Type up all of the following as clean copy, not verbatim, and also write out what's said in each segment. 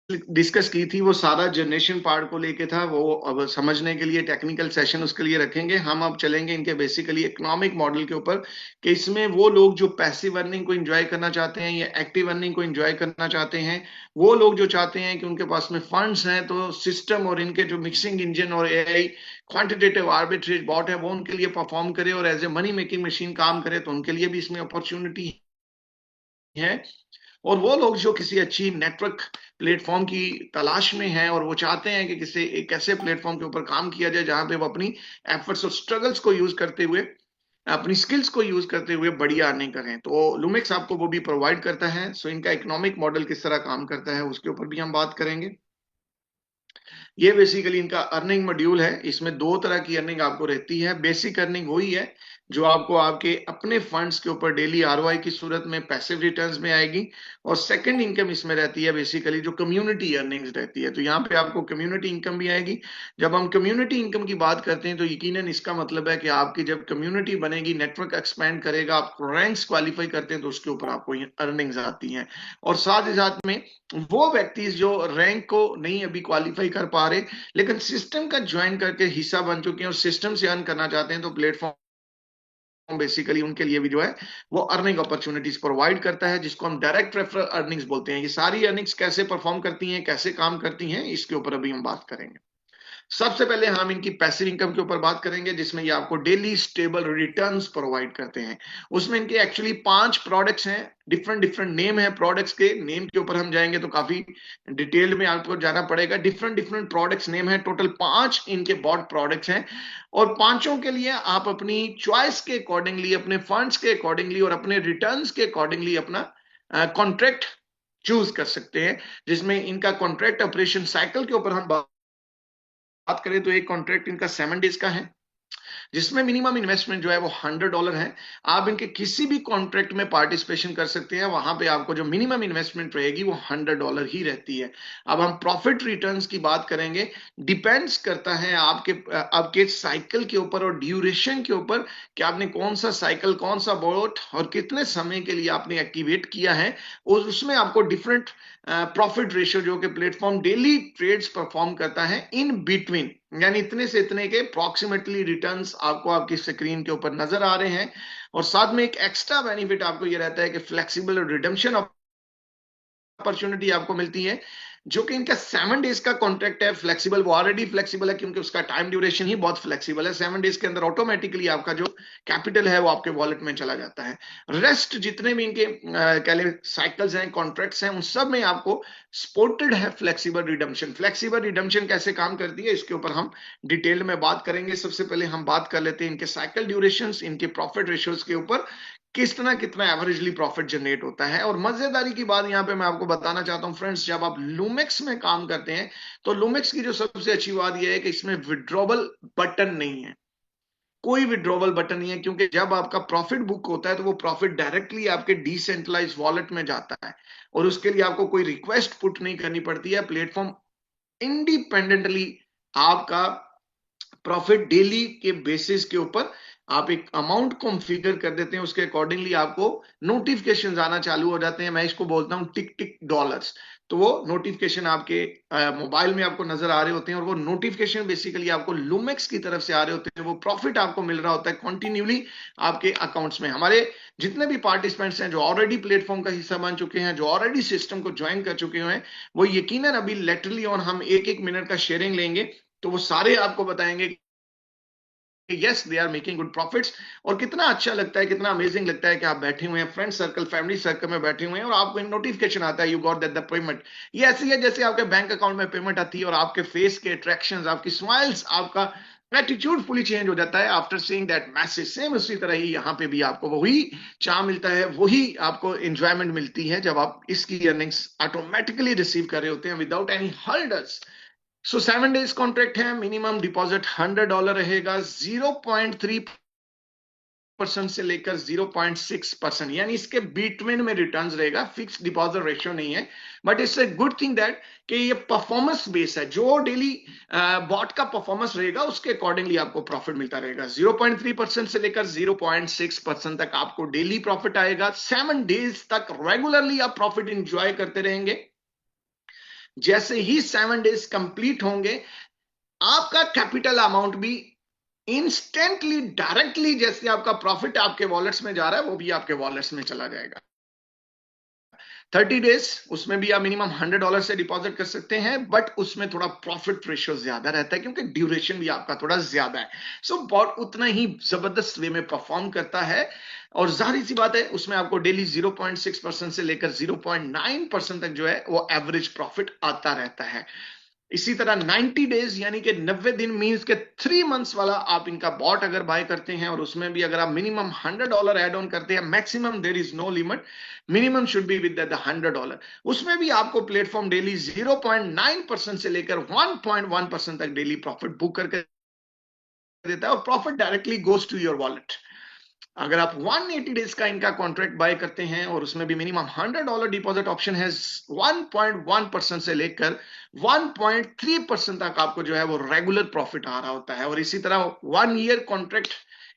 Discuss की थी वो सारा जनरेशन पार्ट को लेके था। वो अब समझने के लिए टेक्निकल सेशन उसके लिए रखेंगे। हम अब चलेंगे इनके बेसिकली इकोनॉमिक मॉडल के ऊपर कि इसमें वो लोग जो पैसिव अर्निंग को एंजॉय करना चाहते हैं या एक्टिव अर्निंग को एंजॉय करना चाहते हैं, वो लोग जो चाहते हैं कि उनके पास में फंड्स हैं तो सिस्टम और इनके जो मिक्सिंग इंजन और एआई क्वांटिटेटिव आर्बिट्रेज बॉट है वो उनके लिए परफॉर्म करे और as a money making machine काम करे, तो उनके लिए भी इसमें अपॉर्चुनिटी है। और वो लोग जो किसी अच्छी नेटवर्क प्लेटफॉर्म की तलाश में हैं और वो चाहते हैं कि किसी एक ऐसे प्लेटफॉर्म के ऊपर काम किया जाए जहां पे वो अपनी एफर्ट्स और स्ट्रगल्स को यूज करते हुए, अपनी स्किल्स को यूज करते हुए बढ़िया अर्निंग करें, तो लुमेक्स आपको वो भी प्रोवाइड करता है। सो इनका इकोनॉमिक मॉडल किस तरह काम करता है उसके ऊपर भी हम बात करेंगे। ये बेसिकली इनका अर्निंग मॉड्यूल है। इसमें दो तरह की अर्निंग आपको रहती है। बेसिक अर्निंग वही है जो आपको आपके अपने फंड्स के ऊपर डेली आरओआई की सूरत में पैसिव रिटर्न्स में आएगी। और सेकंड इनकम इसमें रहती है बेसिकली जो कम्युनिटी अर्निंग्स रहती है, तो यहाँ पे आपको कम्युनिटी इनकम भी आएगी। जब हम कम्युनिटी इनकम की बात करते हैं तो यकीनन इसका मतलब है कि आपकी जब कम्युनिटी बनेगी, नेटवर्क एक्सपैंड करेगा, आप रैंक्स क्वालिफाई करते हैं तो उसके ऊपर आपको अर्निंग्स आती हैं। और साथ ही साथ में वो व्यक्ति जो रैंक को नहीं अभी क्वालिफाई कर पा रहे लेकिन सिस्टम का ज्वाइन करके हिस्सा बन चुके हैं और सिस्टम से अर्न करना चाहते हैं, तो प्लेटफॉर्म बेसिकली उनके लिए भी जो है वो अर्निंग अपॉर्चुनिटीज प्रोवाइड करता है, जिसको हम डायरेक्ट रेफरल अर्निंग्स बोलते हैं। ये सारी अर्निंग्स कैसे परफॉर्म करती हैं, कैसे काम करती हैं, इसके ऊपर अभी हम बात करेंगे। सबसे पहले हम इनकी पैसिव इनकम के ऊपर बात करेंगे जिसमें ये आपको डेली स्टेबल रिटर्न्स प्रोवाइड करते हैं। उसमें इनके एक्चुअली 5 प्रोडक्ट्स हैं, डिफरेंट डिफरेंट नेम है। प्रोडक्ट्स के नेम के ऊपर हम जाएंगे तो काफी डिटेल में आपको जाना पड़ेगा। डिफरेंट डिफरेंट प्रोडक्ट्स नेम है, टोटल 5 इनके बॉट प्रोडक्ट्स हैं। और पांचों के लिए आप अपनी चॉइस के अकॉर्डिंगली, अपने फंड्स के अकॉर्डिंगली और अपने रिटर्न्स के अकॉर्डिंगली अपना कॉन्ट्रैक्ट चूज कर सकते हैं। जिसमें इनका कॉन्ट्रैक्ट ऑपरेशन साइकिल के ऊपर हम बात करें तो एक कॉन्ट्रैक्ट इनका 7 डेज का है, जिसमें मिनिमम इन्वेस्टमेंट जो है वो $100 है। आप इनके किसी भी कॉन्ट्रैक्ट में पार्टिसिपेशन कर सकते हैं, वहां पे आपको जो मिनिमम इन्वेस्टमेंट रहेगी वो $100 ही रहती है। अब हम प्रॉफिट रिटर्न्स की बात करेंगे। डिपेंड्स करता है आपके साइकिल के ऊपर और ड्यूरेशन के ऊपर कि आपने कौन सा साइकिल, कौन सा बोट और कितने समय के लिए आपने एक्टिवेट किया है। और उसमें आपको डिफरेंट प्रॉफिट रेशियो जो कि प्लेटफॉर्म डेली ट्रेड्स परफॉर्म करता है इन बिटवीन, यानी इतने से इतने के अप्रोक्सीमेटली रिटर्न्स आपको आपकी स्क्रीन के ऊपर नजर आ रहे हैं। और साथ में एक एक्स्ट्रा बेनिफिट आपको ये रहता है कि फ्लेक्सिबल रिडम्पशन अपॉर्चुनिटी आपको मिलती है। जो कि इनका 7 डेज का कॉन्ट्रैक्ट है, फ्लेक्सिबल, वो ऑलरेडी फ्लेक्सिबल है क्योंकि उसका टाइम ड्यूरेशन ही बहुत फ्लेक्सिबल है। 7 डेज के अंदर ऑटोमेटिकली आपका जो कैपिटल है वो आपके वॉलेट में चला जाता है। रेस्ट जितने भी इनके कह साइकिल्स हैं, कॉन्ट्रैक्ट्स हैं, उन सब में आपको सपोर्टेड है फ्लेक्सिबल रिडम्पशन। फ्लेक्सिबल रिडम्पशन कैसे काम करती है इसके ऊपर हम डिटेल में बात करेंगे। सबसे पहले हम बात कर लेते हैं इनके साइकिल ड्यूरेशन, इनके प्रॉफिट रेशियोज के ऊपर कितना कितना एवरेजली प्रॉफिट जनरेट होता है। और मजेदारी की बात यहां पे मैं आपको बताना चाहता हूं फ्रेंड्स, जब आप लूमेक्स में काम करते हैं तो लूमेक्स की जो सबसे अच्छी बात यह है कि इसमें विड्रॉबल बटन नहीं है। कोई विड्रॉबल बटन नहीं है क्योंकि जब आपका प्रॉफिट बुक होता है तो वो प्रॉफिट डायरेक्टली आपके डिसेंट्रलाइज वॉलेट में जाता है और उसके लिए आपको कोई रिक्वेस्ट पुट नहीं करनी पड़ती है। प्लेटफॉर्म इंडिपेंडेंटली आपका प्रॉफिट डेली के बेसिस के ऊपर आप एक अमाउंट कॉन्फ़िगर कर देते हैं, उसके अकॉर्डिंगली आपको नोटिफिकेशन आना चालू हो जाते हैं। मैं इसको बोलता हूं टिक टिक डॉलर्स। तो वो नोटिफिकेशन आपके मोबाइल में आपको नजर आ रहे होते हैं और वो नोटिफिकेशन बेसिकली आपको लूमेक्स की तरफ से आ रहे होते हैं। वो प्रॉफिट आपको मिल रहा होता है कंटिन्यूली आपके अकाउंट्स में। हमारे जितने भी पार्टिसिपेंट्स हैं जो ऑलरेडी प्लेटफॉर्म का हिस्सा बन चुके हैं, जो ऑलरेडी सिस्टम को ज्वाइन कर चुके हैं, वो यकीनन अभी लेटरली और हम एक एक मिनट का शेयरिंग लेंगे तो वो सारे आपको बताएंगे yes they are making good profits. और कितना अच्छा लगता है, कितना अमेजिंग लगता है कि आप बैठे हुए हैं फ्रेंड सर्कल, फैमिली सर्कल में बैठे हुए हैं और आपको एक नोटिफिकेशन आता है you got that the payment. ये ऐसी है जैसे आपके बैंक अकाउंट में पेमेंट आती है और आपके फेस के अट्रैक्शंस, आपकी स्माइल्स, आपका एटीट्यूड फुली चेंज हो जाता है after seeing that message. Same उसी तरह ही यहाँ पे भी आपको वही चाह मिलता है, वही आपको एंजॉयमेंट मिलती है जब आप इसकी अर्निंग्स ऑटोमेटिकली रिसीव कर रहे होते हैं विदाउट एनी हर्डल्स। सो 7 डेज कॉन्ट्रैक्ट है, मिनिमम डिपॉजिट $100 रहेगा। 0.3% से लेकर 0.6%, यानी इसके बिटवीन में रिटर्न्स रहेगा। फिक्स डिपॉजिट रेशियो नहीं है, but it's a good thing that कि ये परफॉर्मेंस बेस है। जो डेली बॉट का परफॉर्मेंस रहेगा उसके अकॉर्डिंगली आपको प्रॉफिट मिलता रहेगा। 0.3% से लेकर 0.6% तक आपको डेली प्रॉफिट आएगा। 7 डेज तक रेगुलरली आप प्रॉफिट इंजॉय करते रहेंगे। जैसे ही 7 डेज कंप्लीट होंगे, आपका कैपिटल अमाउंट भी इंस्टेंटली डायरेक्टली, जैसे आपका प्रॉफिट आपके वॉलेट्स में जा रहा है, वो भी आपके वॉलेट्स में चला जाएगा। 30 डेज, उसमें भी आप मिनिमम $100 से डिपॉजिट कर सकते हैं, बट उसमें थोड़ा प्रॉफिट रेशियो ज्यादा रहता है क्योंकि ड्यूरेशन भी आपका थोड़ा ज्यादा है। सो बहुत उतना ही जबरदस्त वे में परफॉर्म करता है। और जाहिर सी बात है, उसमें आपको डेली 0.6% से लेकर 0.9% तक जो है वो एवरेज प्रॉफिट आता रहता है। इसी तरह 90 डेज यानी कि 90 दिन मीन्स के 3 मंथ्स वाला आप इनका बॉट अगर बाय करते हैं, और उसमें भी अगर आप मिनिमम $100 एड ऑन करते हैं, maximum there is no limit, minimum should be with the $100, उसमें भी आपको प्लेटफॉर्म डेली 0.9% से लेकर 1.1% तक डेली प्रॉफिट बुक करके देता है, और profit directly goes to your wallet. अगर आप 180 डेज का इनका कॉन्ट्रैक्ट बाय करते हैं, और उसमें भी मिनिमम $100 डिपॉजिट ऑप्शन है, 1.1% से लेकर 1.3% तक आपको जो है वो रेगुलर प्रॉफिट आ रहा होता है। और इसी तरह 1 ईयर कॉन्ट्रैक्ट,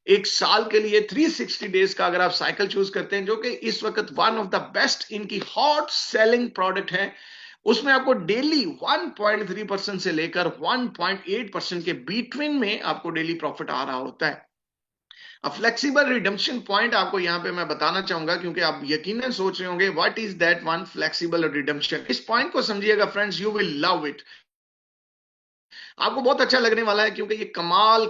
1 साल के लिए 360 डेज का अगर आप साइकिल चूज करते हैं, जो कि इस वक्त वन ऑफ द बेस्ट इनकी हॉट सेलिंग प्रोडक्ट है, उसमें आपको डेली 1.3% से लेकर 1.8% के बिटवीन में आपको डेली प्रॉफिट आ रहा होता है। अब फ्लेक्सिबल रिडम्पशन पॉइंट आपको यहां पे मैं बताना चाहूंगा, क्योंकि आप यकीनन सोच रहे होंगे what is that one flexible redemption. इस पॉइंट को समझिएगा friends, you will love it. आपको बहुत अच्छा लगने वाला है, क्योंकि ये कमाल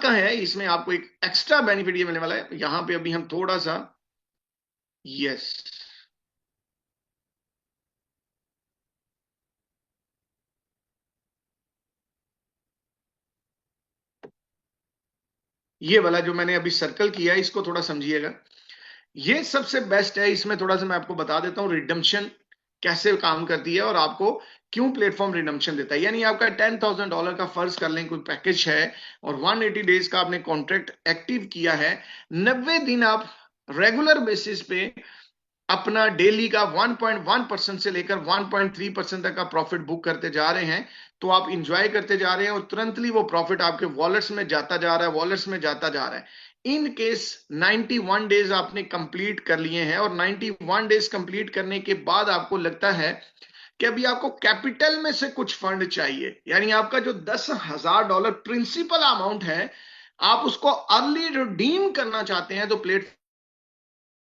का है। इसमें आपको एक एक्स्ट्रा बेनिफिट ये मिलने वाला है। यहां पे अभी हम थोड़ा सा, यस, ये वाला जो मैंने अभी सर्कल किया है, इसको थोड़ा समझिएगा। ये सबसे बेस्ट है। इसमें थोड़ा सा मैं आपको बता देता हूँ रिडम्पशन कैसे काम करती है, और आपको क्यों प्लेटफॉर्म रिडम्पशन देता है। यानी आपका $10,000 का फर्ज कर लें कोई पैकेज है, और 180 डेज का आपने कॉन्ट्रैक्ट एक्टिव किया है, 90 दिन आप रेगुलर बेसिस पे अपना डेली का 1.1% से लेकर 1.3% तक का प्रॉफिट बुक करते जा रहे हैं, तो आप इंजॉय करते जा रहे हैं, और तुरंतली वो प्रॉफिट आपके वॉलेट्स में जाता जा रहा है, वॉलेट्स में जाता जा रहा है। इन केस 91 डेज आपने कंप्लीट कर लिए हैं, और 91 डेज कंप्लीट करने के बाद आपको लगता है कि अभी आपको कैपिटल में से कुछ फंड चाहिए, यानी आपका जो $10,000 प्रिंसिपल अमाउंट है, आप उसको अर्ली रिडीम करना चाहते हैं, तो प्लेटफॉर्म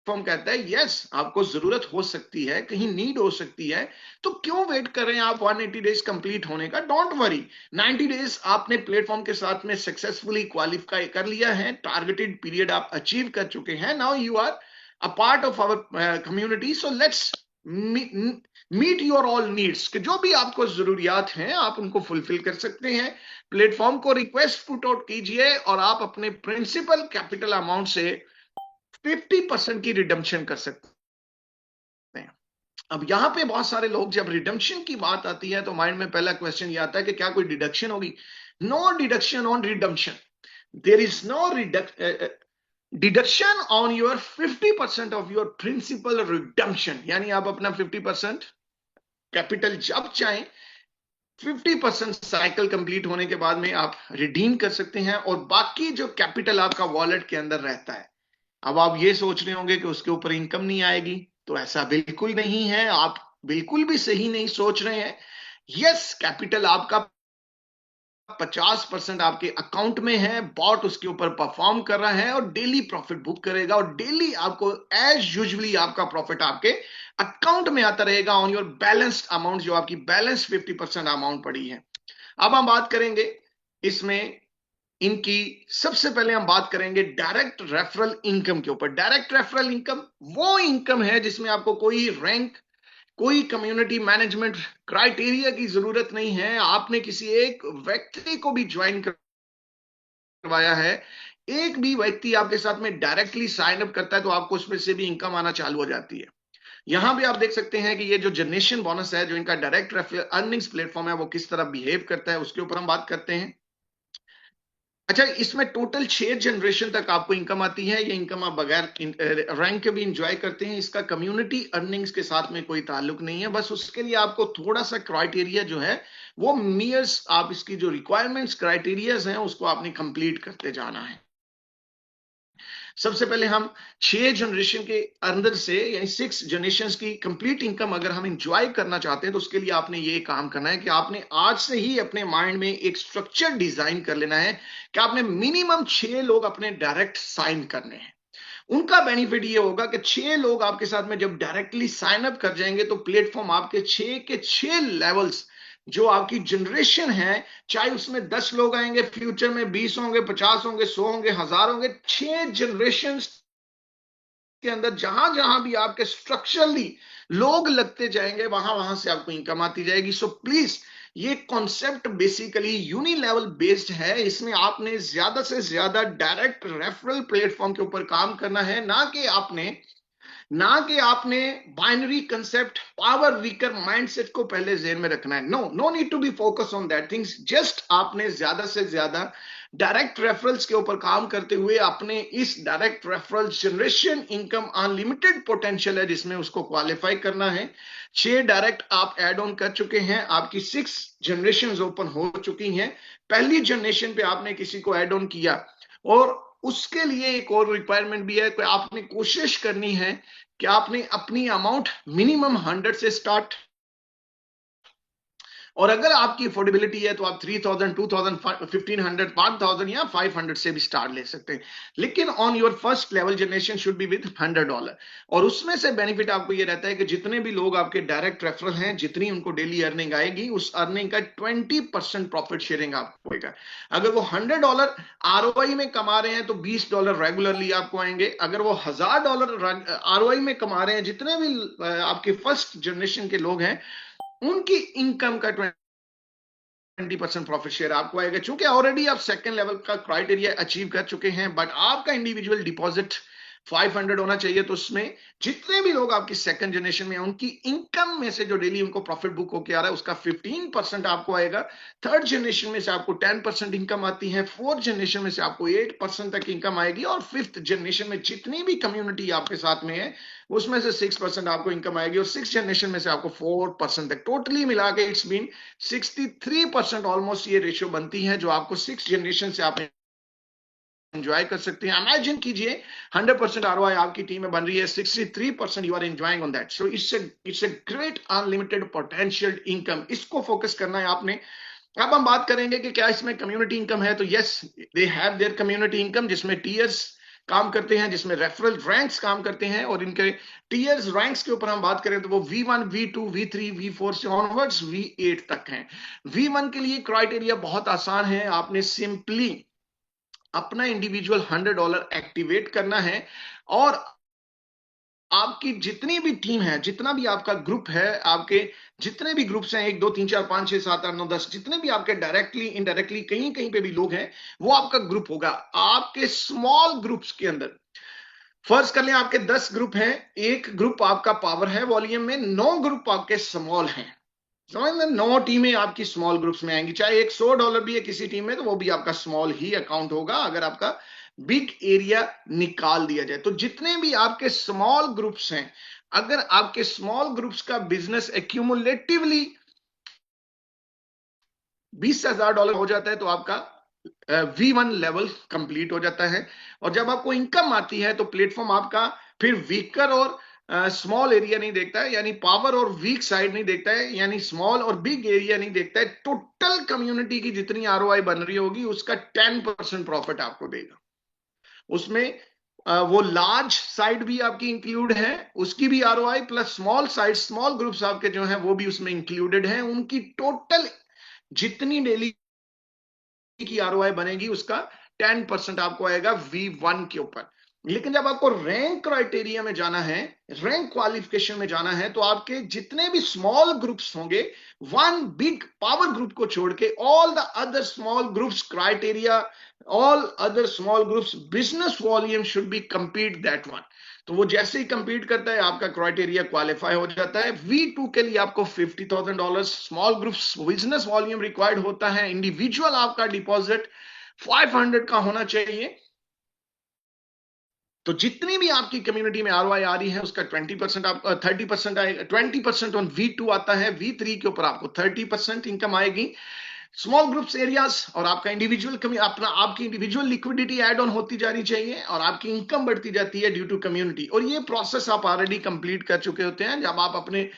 कहता है यस, आपको जरूरत हो सकती है, कहीं नीड हो सकती है, तो क्यों वेट कर रहे हैं आप 180 डेज कंप्लीट होने का। डोंट वरी, 90 डेज आपने प्लेटफॉर्म के साथ में सक्सेसफुली क्वालिफाई कर लिया है, टारगेटेड पीरियड आप अचीव कर चुके हैं। Now you are a part of our community, so let's meet your all needs, कि जो भी आपको जरूरियात हैं आप उनको फुलफिल कर सकते हैं। प्लेटफॉर्म को रिक्वेस्ट पुट आउट कीजिए, और आप अपने प्रिंसिपल कैपिटल अमाउंट से 50% की रिडम्पशन कर सकते हैं। अब यहां पे बहुत सारे लोग, जब रिडम्पशन की बात आती है, तो माइंड में पहला क्वेश्चन ये आता है कि क्या कोई डिडक्शन होगी। No deduction on redemption, there is no deduction on your 50% of your principal redemption. यानी आप अपना 50% कैपिटल जब चाहें, 50% साइकिल कंप्लीट होने के बाद में आप रिडीम कर सकते हैं, और बाकी जो कैपिटल आपका वॉलेट के अंदर रहता है। अब आप ये सोच रहे होंगे कि उसके ऊपर इनकम नहीं आएगी, तो ऐसा बिल्कुल नहीं है। आप बिल्कुल भी सही नहीं सोच रहे हैं। यस, कैपिटल आपका 50% आपके अकाउंट में है, बॉट उसके ऊपर परफॉर्म कर रहा है, और डेली प्रॉफिट बुक करेगा, और डेली आपको एज यूजुअली आपका प्रॉफिट आपके अकाउंट में आता रहेगा ऑन योर बैलेंस्ड अमाउंट, जो आपकी बैलेंस 50% अमाउंट पड़ी है। अब हम बात करेंगे इसमें इनकी, सबसे पहले हम बात करेंगे डायरेक्ट रेफरल इनकम के ऊपर। डायरेक्ट रेफरल इनकम वो इनकम है जिसमें आपको कोई रैंक, कोई कम्युनिटी मैनेजमेंट क्राइटेरिया की जरूरत नहीं है। आपने किसी एक व्यक्ति को भी ज्वाइन करवाया है, एक भी व्यक्ति आपके साथ में डायरेक्टली साइन अप करता है, तो आपको उसमें से भी इनकम आना चालू हो जाती है। यहां भी आप देख सकते हैं कि ये जो जनरेशन बोनस है, जो इनका डायरेक्ट रेफरल अर्निंग्स प्लेटफॉर्म है, वो किस तरह बिहेव करता है, उसके ऊपर हम बात करते हैं। अच्छा, इसमें टोटल 6 जनरेशन तक आपको इनकम आती है। ये इनकम आप बगैर रैंक के भी इंजॉय करते हैं। इसका कम्युनिटी अर्निंग्स के साथ में कोई ताल्लुक नहीं है। बस उसके लिए आपको थोड़ा सा क्राइटेरिया जो है वो मियर्स, आप इसकी जो रिक्वायरमेंट्स क्राइटेरियाज हैं उसको आपने कंप्लीट करते जाना है। सबसे पहले हम 6 जनरेशन के अंदर से, यानी 6 जनरेशन की कंप्लीट इनकम अगर हम इंजॉय करना चाहते हैं तो उसके लिए आपने ये काम करना है कि आपने आज से ही अपने माइंड में एक स्ट्रक्चर डिजाइन कर लेना है कि आपने मिनिमम 6 लोग अपने डायरेक्ट साइन करने हैं। उनका बेनिफिट ये होगा कि 6 लोग आपके साथ में जब डायरेक्टली साइन अप कर जाएंगे तो प्लेटफॉर्म आपके 6 के 6 लेवल्स, जो आपकी जनरेशन है, चाहे उसमें 10 लोग आएंगे, फ्यूचर में 20 होंगे, 50 होंगे, 100 होंगे, 1000 होंगे, 6 जनरेशन के अंदर जहां जहां भी आपके स्ट्रक्चरली लोग लगते जाएंगे, वहां वहां से आपको इनकम आती जाएगी। सो प्लीज, ये concept basically unilevel based है। इसमें आपने ज्यादा से ज्यादा डायरेक्ट रेफरल प्लेटफॉर्म के ऊपर काम करना है, ना कि आपने binary concept, power weaker mindset को पहले जेहन में रखना है। No need to be focus on that things. Just आपने ज्यादा से ज्यादा डायरेक्ट रेफरल्स के ऊपर काम करते हुए अपने इस direct referral generation income unlimited potential है जिसमें उसको क्वालिफाई करना है। 6 डायरेक्ट आप एड ऑन कर चुके हैं, आपकी 6 जनरेशन ओपन हो चुकी हैं। पहली जनरेशन पे आपने किसी को एड ऑन किया, और उसके लिए एक और रिक्वायरमेंट भी है कि आपने कोशिश करनी है कि आपने अपनी अमाउंट मिनिमम 100 से स्टार्ट, और अगर आपकी अफोर्डेबिलिटी है तो आप 3000, 2000, 1500, 1000 या 500 से भी स्टार्ट ले सकते हैं। लेकिन on your first level generation should be with $100। और उसमें से बेनिफिट आपको ये रहता है कि जितने भी लोग आपके डायरेक्ट रेफरल हैं, जितनी उनको डेली अर्निंग आएगी, उस अर्निंग का 20% प्रॉफिट शेयरिंग आपको होगा। अगर वो $100 आरओआई में कमा रहे हैं तो $20 रेगुलरली आपको आएंगे। अगर वो $1000 आरओआई में कमा रहे हैं, जितने भी आपके फर्स्ट जनरेशन के लोग हैं, उनकी इनकम का 20% प्रॉफिट शेयर आपको आएगा। चूंकि ऑलरेडी आप सेकंड लेवल का क्राइटेरिया अचीव कर चुके हैं, बट आपका इंडिविजुअल डिपॉजिट 500 होना चाहिए। तो उसमें जितने भी लोग आपकी सेकंड जनरेशन में हैं, उनकी इनकम में से जो डेली उनको प्रॉफिट बुक होकर आ रहा है, उसका 15% आपको आएगा। थर्ड जनरेशन में से आपको 10% इनकम आती है, फोर्थ जनरेशन में से आपको 8% तक इनकम आएगी, और फिफ्थ जनरेशन में जितनी भी कम्युनिटी आपके साथ में है उसमें से 6% आपको इनकम आएगी, और सिक्स जनरेशन में से आपको 4% तक। टोटली मिला के इट्स बीन 63% ऑलमोस्ट ये रेशियो बनती है जो आपको 6 जनरेशन से आप एंजॉय कर सकते हैं। इमेजिन कीजिए 100% आरओआई आपकी टीम में बन रही है, 63% you are enjoying on that. So it's a great unlimited potential income. इसको फोकस करना है आपने। अब हम बात करेंगे कि क्या इसमें कम्युनिटी इनकम है। तो yes, they have their community income, जिसमें टीयर्स काम करते हैं, जिसमें रेफरल रैंक्स काम करते हैं। और इनके टीयर्स रैंक्स के ऊपर हम बात करें तो वो V1, V2, V3, V4 से ऑनवर्ड्स V8 तक हैं। V1 के लिए क्राइटेरिया बहुत आसान है। आपने सिंपली अपना इंडिविजुअल $100 एक्टिवेट करना है, और आपकी जितनी भी टीम है, जितना भी आपका ग्रुप है, आपके जितने भी ग्रुप्स हैं, 1 2 3 4 5 6 7 8 9 10, जितने भी आपके डायरेक्टली इनडायरेक्टली कहीं कहीं पे भी लोग हैं, वो आपका ग्रुप होगा। आपके स्मॉल ग्रुप्स के अंदर फर्ज कर लें आपके 10 ग्रुप हैं, एक ग्रुप आपका पावर है वॉल्यूम में, 9 ग्रुप आपके स्मॉल हैं। समझ में, 9 टीमें आपकी स्मॉल ग्रुप्स में आएंगी। चाहे एक $100 भी है किसी टीम में, तो वो भी आपका स्मॉल ही अकाउंट होगा अगर आपका बिग एरिया निकाल दिया जाए। तो जितने भी आपके स्मॉल ग्रुप्स हैं, अगर आपके स्मॉल ग्रुप्स का बिजनेस एक्यूमुलेटिवली $20,000 हो जाता है तो आपका V1 लेवल कंप्लीट हो जाता है। और जब आपको इनकम आती है तो प्लेटफॉर्म आपका फिर वीकर और स्मॉल एरिया नहीं देखता है, यानी पावर और वीक साइड नहीं देखता है, यानी स्मॉल और बिग एरिया नहीं देखता है। टोटल कम्युनिटी की जितनी आरओआई बन रही होगी उसका 10% प्रॉफिट आपको देगा। उसमें वो लार्ज साइड भी आपकी इंक्लूड है, उसकी भी ROI, plus small side, small groups आपके जो हैं वो भी उसमें इंक्लूडेड हैं। उनकी टोटल जितनी डेली की आरओआई बनेगी उसका 10% आपको आएगा V1 के ऊपर। लेकिन जब आपको रैंक क्राइटेरिया में जाना है, रैंक क्वालिफिकेशन में जाना है, तो आपके जितने भी स्मॉल ग्रुप्स होंगे, वन बिग पावर ग्रुप को छोड़ के, all the other small groups criteria, all other small groups business volume should be complete that one. तो वो जैसे ही कंप्लीट करता है आपका क्राइटेरिया क्वालिफाई हो जाता है। V2 के लिए आपको $50,000 small groups business volume required होता है। इंडिविजुअल आपका डिपॉजिट 500 का होना चाहिए। तो जितनी भी आपकी कम्युनिटी में आरओआई आ रही है उसका 20% आपका 30% आएगा। 20% ऑन V2 आता है, V3 के ऊपर आपको 30% इनकम आएगी। स्मॉल ग्रुप्स एरियाज और आपका इंडिविजुअल अपना आपकी इंडिविजुअल लिक्विडिटी ऐड ऑन होती जानी चाहिए और आपकी इनकम बढ़ती जाती है ड्यू टू कम्युनिटी। और ये प्रोसेस आप ऑलरेडी कंप्लीट कर चुके होते हैं जब आप अपने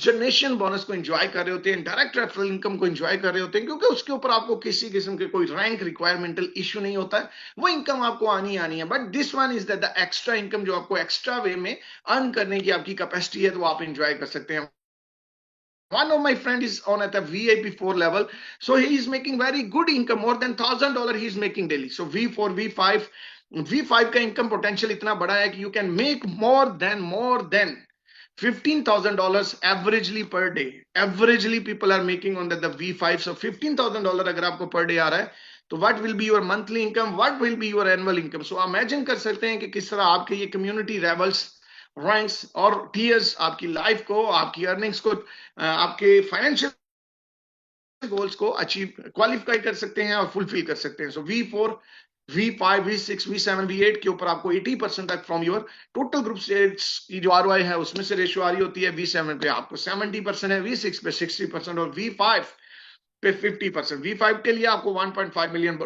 जनरेशन बोनस को एंजॉय कर रहे होते हैं, डायरेक्ट रेफरल इनकम को एंजॉय कर रहे होते हैं, क्योंकि उसके ऊपर आपको किसी किस्म के कोई रैंक रिक्वायरमेंटल इश्यू नहीं होता है, वो इनकम आपको आनी आनी है। But this one is the extra income जो आपको एक्स्ट्रा वे में अर्न करने की आपकी कैपेसिटी है, तो आप एंजॉय कर सकते हैं। One of my friend is on at the VIP4 level, so he is making very good income, more than $1,000 he is making daily. So V4, V5 का income potential इतना बड़ा है कि you can make more than $15,000 averagely per day. Averagely people are making on the V5. So $15,000 अगर आपको per day आ रहा है, तो what will be your monthly income? What will be your annual income? So imagine कर सकते हैं कि किस तरह आपके ये community levels, रैंक्स और टीयर्स आपकी लाइफ को, आपकी अर्निंग्स को, आपके फाइनेंशियल गोल्स को अचीव क्वालिफाई कर सकते हैं और फुलफिल कर सकते हैं। सो V4, V5, V6, V7, V8 के ऊपर आपको 80% तक from your total group states की जो ROI है उसमें से रेशियो आ रही होती है। V7 पे आपको 70% है, V6 पे 60% और V5 पे 50%। V5 के लिए आपको $1.5 मिलियन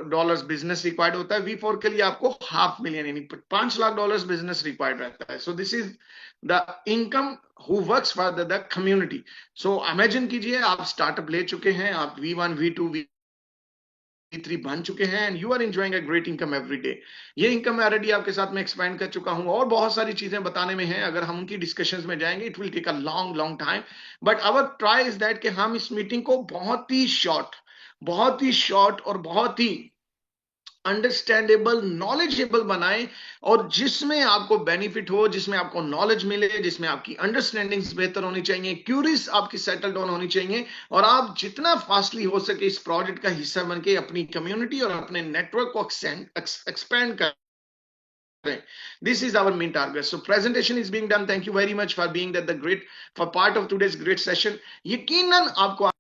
बिजनेस रिक्वायर्ड होता है, V4 के लिए आपको $500,000 यानी $5 लाख बिजनेस रिक्वायर्ड रहता है। So this is the income who works for the community. So imagine कीजिए आप स्टार्टअप ले चुके हैं, आप V1, V2, V3 बन चुके हैं and you are enjoying a great income every day. ये इनकम मैं ऑलरेडी आपके साथ में एक्सपेंड कर चुका हूं और बहुत सारी चीजें बताने में हैं, अगर हम उनकी डिस्कशंस में जाएंगे it will take a long long time. But our try is that कि हम इस मीटिंग को बहुत ही शॉर्ट और बहुत ही अंडरस्टैंडेबल, नॉलेजेबल बनाएं, और जिसमें आपको बेनिफिट हो, जिसमें आपको नॉलेज मिले, जिसमें आपकी अंडरस्टैंडिंग बेहतर होनी चाहिए, क्यूरीज आपकी सेटल डाउन होनी चाहिए, और आप जितना फास्टली हो सके इस प्रोजेक्ट का हिस्सा बनके अपनी कम्युनिटी और अपने नेटवर्क को एक्सपेंड कर। This is our main target. So presentation is being done. Thank you very much for being that the great for part of today's great session. यकीनन आपको